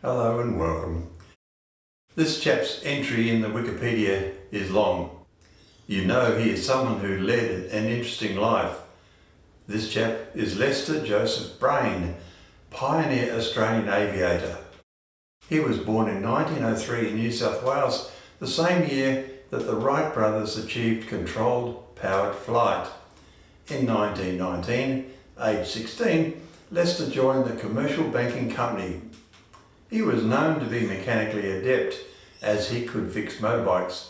Hello and welcome. This chap's entry in the Wikipedia is long. You know he is someone who led an interesting life. This chap is Lester Joseph Brain, pioneer Australian aviator. He was born in 1903 in New South Wales, the same year that the Wright Brothers achieved controlled powered flight. In 1919, aged 16, Lester joined the commercial banking company. He was known to be mechanically adept, as he could fix motorbikes.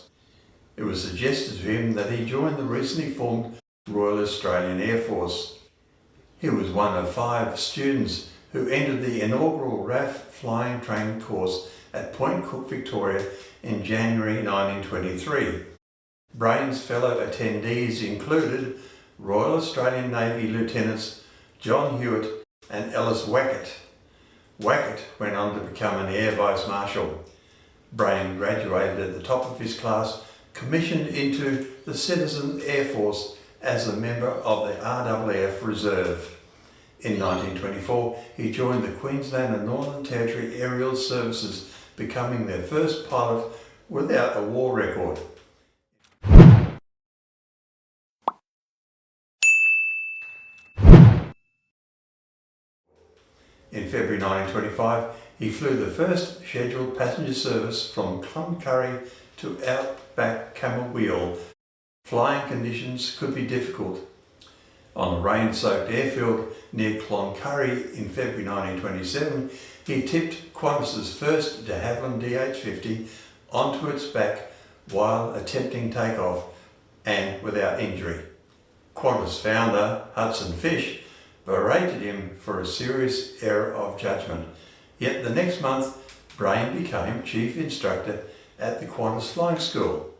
It was suggested to him that he join the recently formed Royal Australian Air Force. He was one of 5 students who entered the inaugural RAAF flying training course at Point Cook, Victoria in January 1923. Brain's fellow attendees included Royal Australian Navy Lieutenants John Hewitt and Ellis Wackett. Wackett went on to become an Air Vice Marshal. Brain graduated at the top of his class, commissioned into the Citizen Air Force as a member of the RAAF Reserve. In 1924, he joined the Queensland and Northern Territory Aerial Services, becoming their first pilot without a war record. In February 1925, he flew the first scheduled passenger service from Cloncurry to Outback Camberwell. Flying conditions could be difficult. On a rain-soaked airfield near Cloncurry in February 1927, he tipped Qantas's first de Havilland DH-50 onto its back while attempting takeoff and without injury. Qantas founder Hudson Fysh berated him for a serious error of judgment. Yet the next month, Brain became chief instructor at the Qantas Flying School.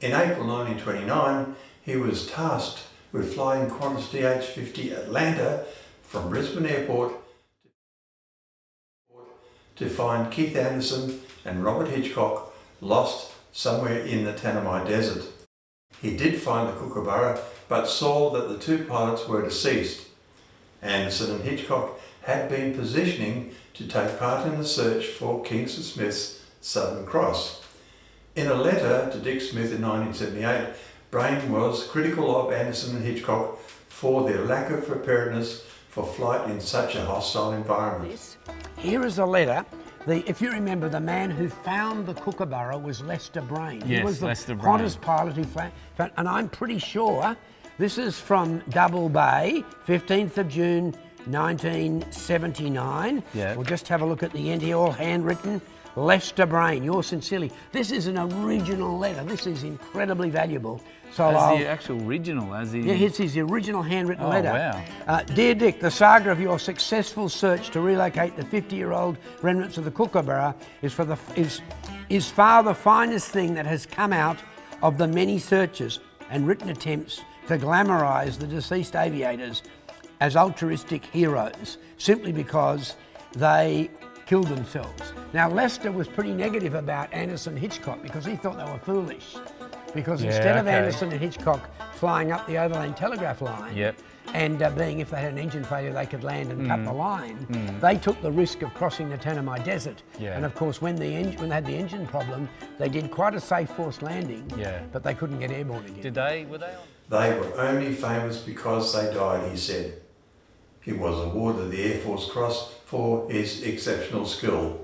In April 1929, he was tasked with flying Qantas DH-50 Atlanta from Brisbane Airport to find Keith Anderson and Robert Hitchcock lost somewhere in the Tanami Desert. He did find the Kookaburra, but saw that the 2 pilots were deceased. Anderson and Hitchcock had been positioning to take part in the search for Kingston Smith's Southern Cross. In a letter to Dick Smith in 1978, Brain was critical of Anderson and Hitchcock for their lack of preparedness for flight in such a hostile environment. Here is a letter. If you remember, the man who found the Kookaburra was Lester Brain. Yes, he was the Lester Brain. Qantas pilot who found, and I'm pretty sure this is from Double Bay, 15th of June 1979. Yeah. We'll just have a look at the end here, all handwritten. Lester Brain, yours sincerely. This is an original letter. This is incredibly valuable. So as the actual original, as the... Yeah, it's his original handwritten letter. Wow. Dear Dick, the saga of your successful search to relocate the 50-year-old remnants of the Kookaburra is far the finest thing that has come out of the many searches and written attempts to glamorise the deceased aviators as altruistic heroes, simply because they killed themselves. Now, Lester was pretty negative about Anderson and Hitchcock because he thought they were foolish. Because instead of Anderson and Hitchcock flying up the overland telegraph line and being, if they had an engine failure, they could land and cut the line, they took the risk of crossing the Tanami Desert. And of course, when they had the engine problem, they did quite a safe forced landing, but they couldn't get airborne again. Were they on? They were only famous because they died, he said. He was awarded the Air Force Cross for his exceptional skill.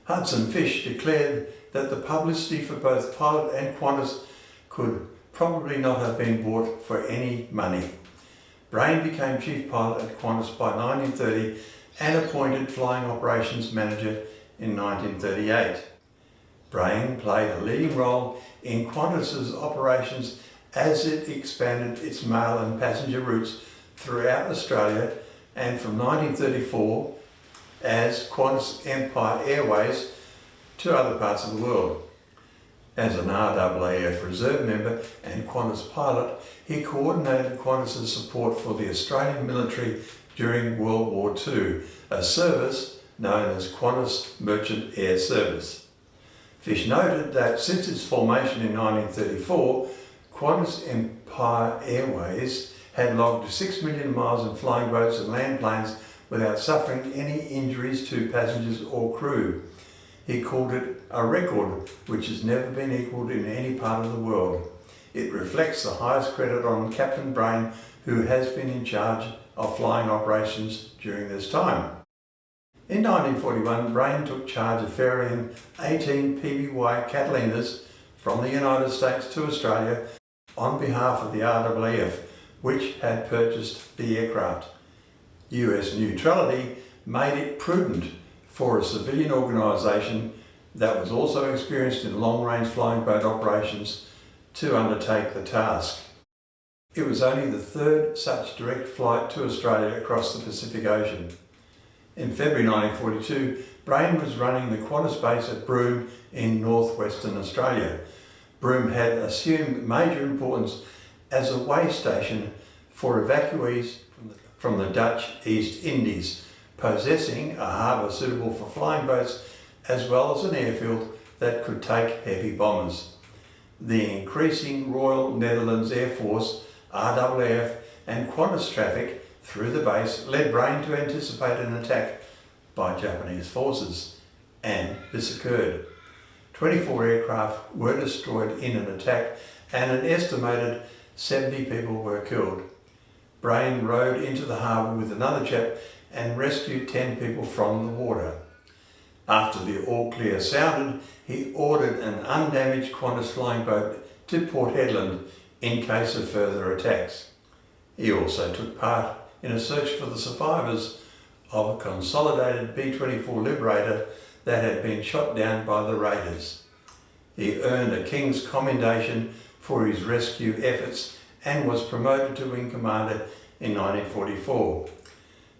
Hudson Fysh declared that the publicity for both pilot and Qantas could probably not have been bought for any money. Brain became chief pilot at Qantas by 1930 and appointed flying operations manager in 1938. Brain played a leading role in Qantas's operations as it expanded its mail and passenger routes throughout Australia, and from 1934 as Qantas Empire Airways to other parts of the world. As an RAAF Reserve member and Qantas pilot, he coordinated Qantas's support for the Australian military during World War II, a service known as Qantas Merchant Air Service. Fysh noted that since its formation in 1934, Qantas Empire Airways had logged 6 million miles in flying boats and land planes without suffering any injuries to passengers or crew. He called it a record which has never been equalled in any part of the world. It reflects the highest credit on Captain Brain, who has been in charge of flying operations during this time. In 1941, Brain took charge of ferrying 18 PBY Catalinas from the United States to Australia on behalf of the RAAF, which had purchased the aircraft. US neutrality made it prudent for a civilian organisation that was also experienced in long-range flying boat operations to undertake the task. It was only the third such direct flight to Australia across the Pacific Ocean. In February 1942, Brain was running the Qantas base at Broome in northwestern Australia. Broome had assumed major importance as a way station for evacuees from the Dutch East Indies, possessing a harbour suitable for flying boats as well as an airfield that could take heavy bombers. The increasing Royal Netherlands Air Force, RAAF and Qantas traffic through the base led Brain to anticipate an attack by Japanese forces, and this occurred. 24 aircraft were destroyed in an attack and an estimated 70 people were killed. Brain rowed into the harbour with another chap and rescued 10 people from the water. After the all clear sounded, he ordered an undamaged Qantas flying boat to Port Hedland in case of further attacks. He also took part in a search for the survivors of a consolidated B-24 Liberator that had been shot down by the raiders. He earned a King's Commendation for his rescue efforts and was promoted to Wing Commander in 1944.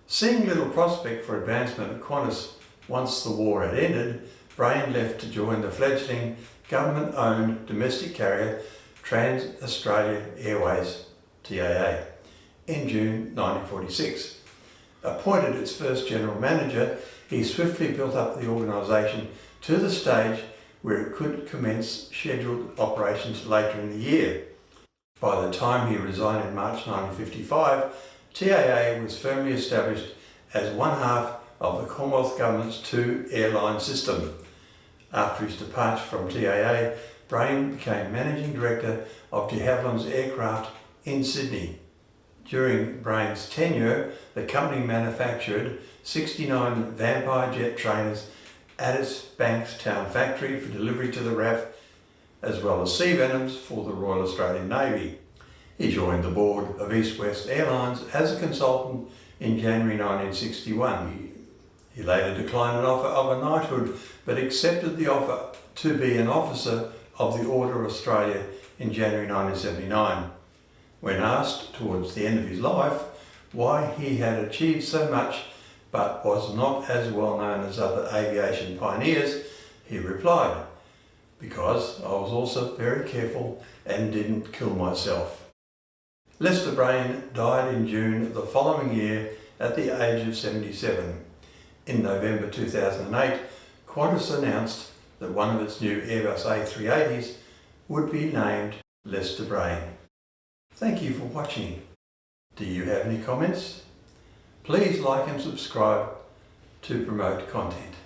Seeing little prospect for advancement at Qantas once the war had ended, Brain left to join the fledgling government-owned domestic carrier Trans-Australia Airways, TAA, in June 1946. Appointed its first general manager, he swiftly built up the organisation to the stage where it could commence scheduled operations later in the year. By the time he resigned in March 1955, TAA was firmly established as one half of the Commonwealth Government's two-airline system. After his departure from TAA, Brain became Managing Director of de Havilland's Aircraft in Sydney. During Brain's tenure, the company manufactured 69 Vampire jet trainers at its Bankstown factory for delivery to the RAAF, as well as Sea Venoms for the Royal Australian Navy. He joined the board of East West Airlines as a consultant in January 1961. He later declined an offer of a knighthood, but accepted the offer to be an officer of the Order of Australia in January 1979. When asked towards the end of his life why he had achieved so much but was not as well known as other aviation pioneers, he replied, "Because I was also very careful and didn't kill myself." Lester Brain died in June the following year at the age of 77. In November 2008, Qantas announced that one of its new Airbus A380s would be named Lester Brain. Thank you for watching. Do you have any comments? Please like and subscribe to promote content.